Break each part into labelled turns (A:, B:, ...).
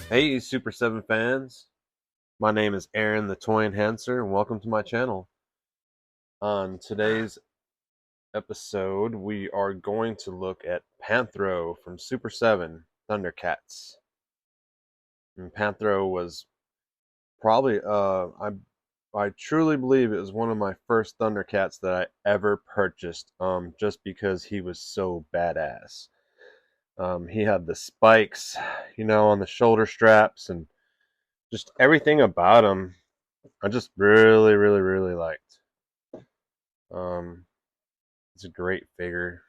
A: Hey, Super 7 fans. My name is Aaron the Toy Enhancer, and welcome to my channel. On today's episode, we are going to look at Panthro from Super 7 Thundercats. And Panthro was probably, I truly believe it was one of my first Thundercats that I ever purchased, just because he was so badass. He had the spikes, on the shoulder straps, and just everything about him I just really liked. Um, it's a great figure.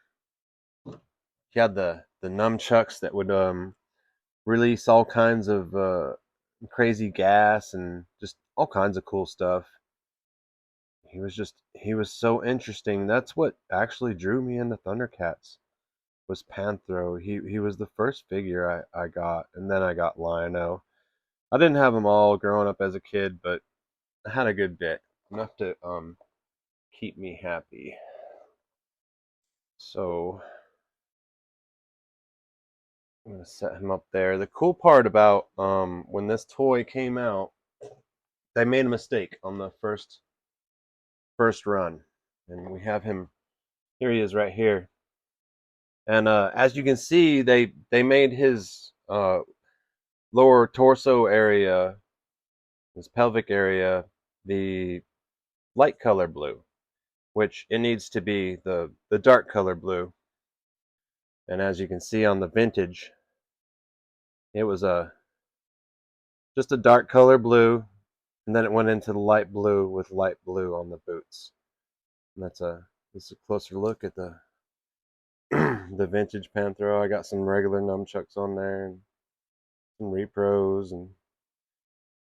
A: He had the nunchucks that would release all kinds of crazy gas and just all kinds of cool stuff. He was so interesting. That's what actually drew me into Thundercats was Panthro. He was the first figure I got, and then I got Lion-O. I didn't have them all growing up as a kid, but I had a good bit, enough to keep me happy. So I'm gonna set him up there. The cool part about when this toy came out, they made a mistake on the first run, and we have him. Here he is, right here. And as you can see, they made his lower torso area, his pelvic area, the light color blue, which it needs to be the dark color blue. And as you can see on the vintage, it was just a dark color blue, and then it went into the light blue with light blue on the boots. And this is a closer look at the the vintage Panthro. I got some regular nunchucks on there and some repros, and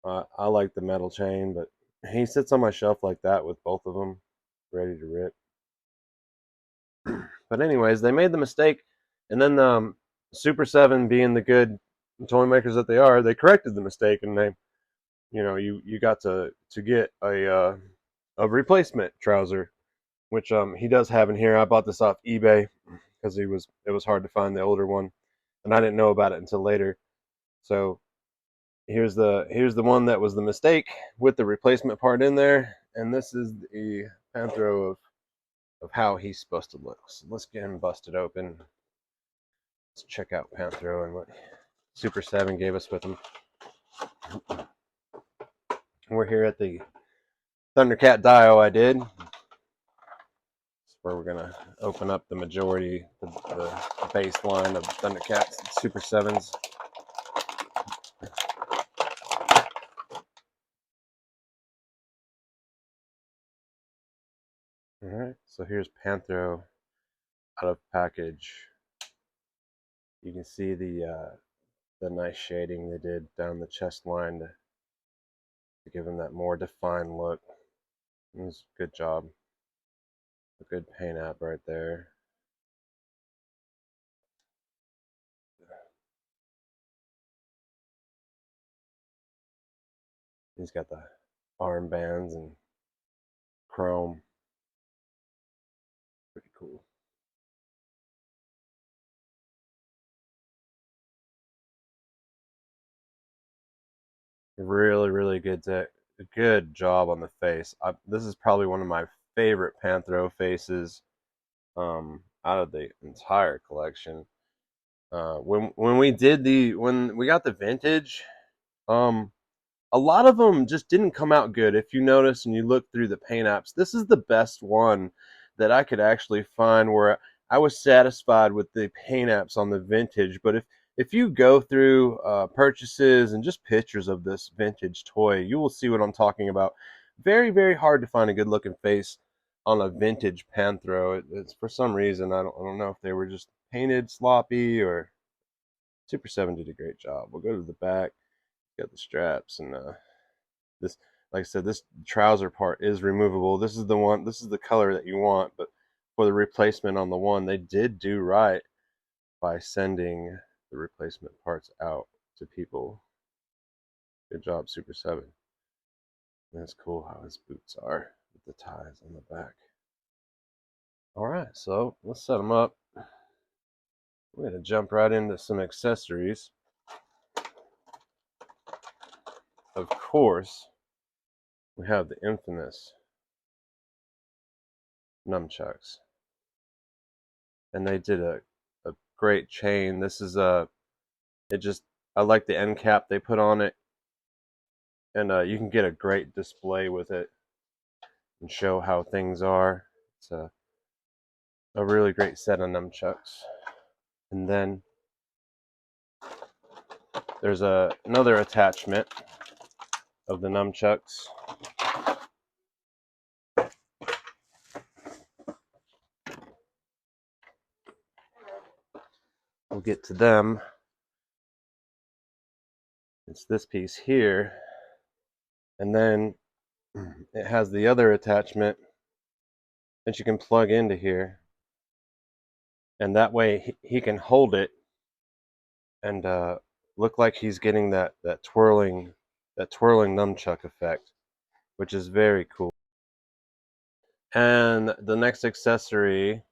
A: I like the metal chain, but he sits on my shelf like that with both of them ready to rip. But anyways, they made the mistake, and then Super 7, being the good toy makers that they are, they corrected the mistake, and you got to get a replacement trouser, which he does have in here. I bought this off eBay because it was hard to find the older one, and I didn't know about it until later. So here's the one that was the mistake with the replacement part in there, and this is the Panthro of how he's supposed to look. So let's get him busted open. Let's check out Panthro and what Super 7 gave us with him. We're here at the Thundercat Dio I did. Where we're gonna open up the majority, the baseline of Thundercats and Super 7s. Alright, so here's Panthro out of package. You can see the nice shading they did down the chest line to give him that more defined look. It was a good job. A good paint app right there. He's got the armbands and chrome. Pretty cool. Really good job on the face. This is probably one of my favorite Panthro faces out of the entire collection. When we got the vintage, um, a lot of them just didn't come out good. If you notice and you look through the paint apps, this is the best one that I could actually find where I was satisfied with the paint apps on the vintage. But if you go through purchases and just pictures of this vintage toy, you will see what I'm talking about. Very hard to find a good looking face on a vintage Panthro. It's for some reason I don't know if they were just painted sloppy or Super 7 did a great job. We'll go to the back, got the straps, and this, like I said, this trouser part is removable. This is the one, this is the color that you want, but for the replacement on the one, they did do right by sending the replacement parts out to people. Good job, Super 7. And it's cool how his boots are with the ties on the back. All right, so let's set them up. We're going to jump right into some accessories. of course, we have the infamous nunchucks. And they did a great chain. This is I like the end cap they put on it, and you can get a great display with it and show how things are. It's a really great set of nunchucks. And then there's another attachment of the nunchucks. We'll get to them. It's this piece here, and then it has the other attachment that you can plug into here, and that way he can hold it and look like he's getting that twirling nunchuck effect, which is very cool. And the next accessory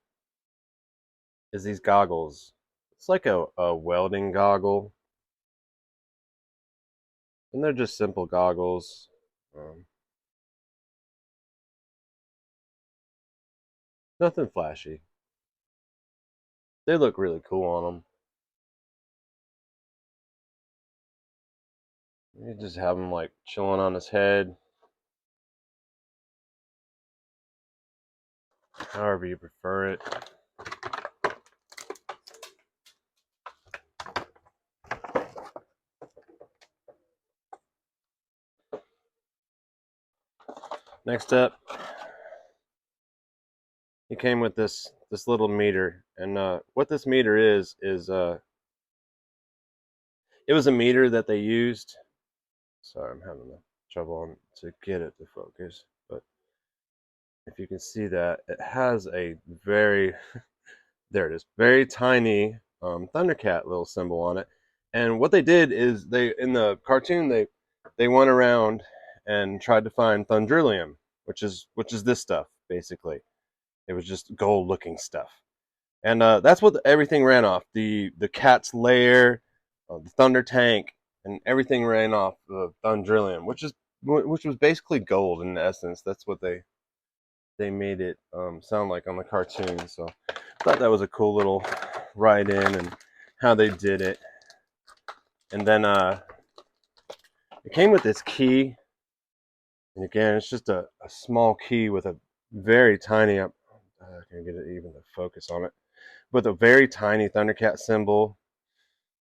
A: is these goggles. It's like a welding goggle, and they're just simple goggles. Nothing flashy. They look really cool on them. You just have them like chilling on his head, however you prefer it. Next up, he came with this little meter, and what this meter is it was a meter that they used. Sorry, I'm having trouble to get it to focus, but if you can see that, it has a very there it is, very tiny Thundercat little symbol on it. And what they did is they in the cartoon they went around and tried to find Thundrillium, which is this stuff basically. It was just gold looking stuff, and that's what everything ran off. The cat's lair, the Thunder Tank, and everything ran off of Thundrillium, which was basically gold in essence. That's what they made it sound like on the cartoon. So I thought that was a cool little write in and how they did it. And then it came with this key, and again, it's just a small key with a very tiny. I can't get it even to focus on it, with a very tiny Thundercat symbol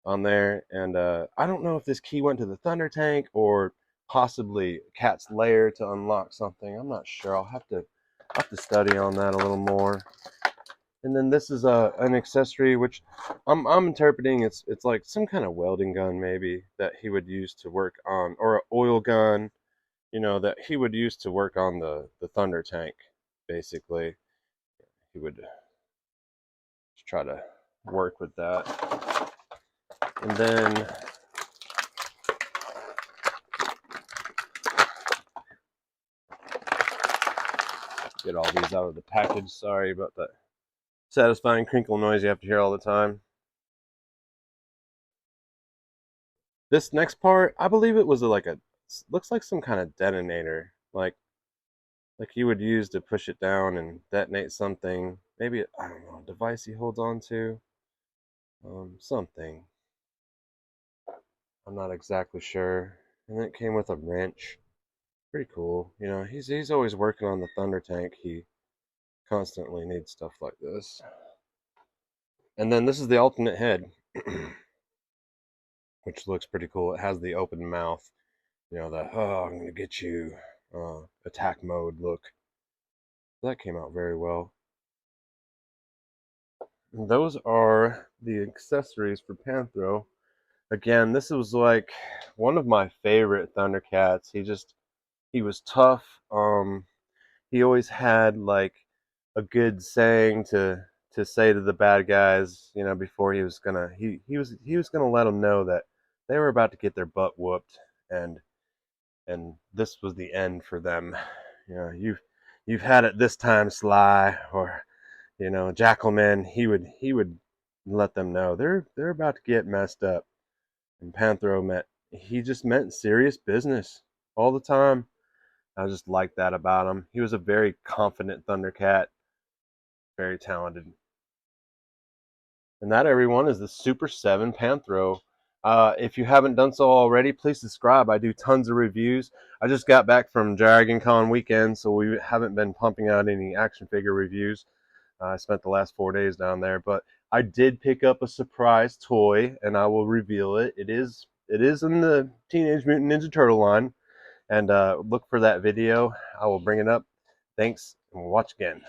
A: on there. And I don't know if this key went to the Thunder Tank or possibly Cat's Lair to unlock something. I'm not sure. I'll have to study on that a little more. And then this is an accessory which I'm interpreting it's like some kind of welding gun maybe that he would use to work on, or an oil gun, that he would use to work on the Thunder Tank. Basically, he would just try to work with that. And then get all these out of the package. Sorry about that satisfying crinkle noise you have to hear all the time. This next part, I believe it was looks like some kind of detonator, like you would use to push it down and detonate something. Maybe, I don't know, a device he holds on to, something. I'm not exactly sure. And then it came with a wrench. Pretty cool. He's always working on the Thunder Tank. He constantly needs stuff like this. And then this is the alternate head, which looks pretty cool. It has the open mouth, that, oh, I'm gonna get you, attack mode look. That came out very well. And those are the accessories for Panthro. Again, this was like one of my favorite Thundercats. He was tough. He always had like a good saying to say to the bad guys, before he was gonna he was gonna let them know that they were about to get their butt whooped, and this was the end for them. You've had it this time, Sly, or Jackalman. He would let them know they're about to get messed up. And Panthro he just meant serious business all the time. I just liked that about him. He was a very confident Thundercat, very talented. And that, everyone, is the Super 7 Panthro. If you haven't done so already, please subscribe. I do tons of reviews. I just got back from Dragon Con weekend, so we haven't been pumping out any action figure reviews. I spent the last 4 days down there, but I did pick up a surprise toy, and I will reveal it. It is in the Teenage Mutant Ninja Turtle line, and look for that video. I will bring it up. Thanks, and we'll watch again.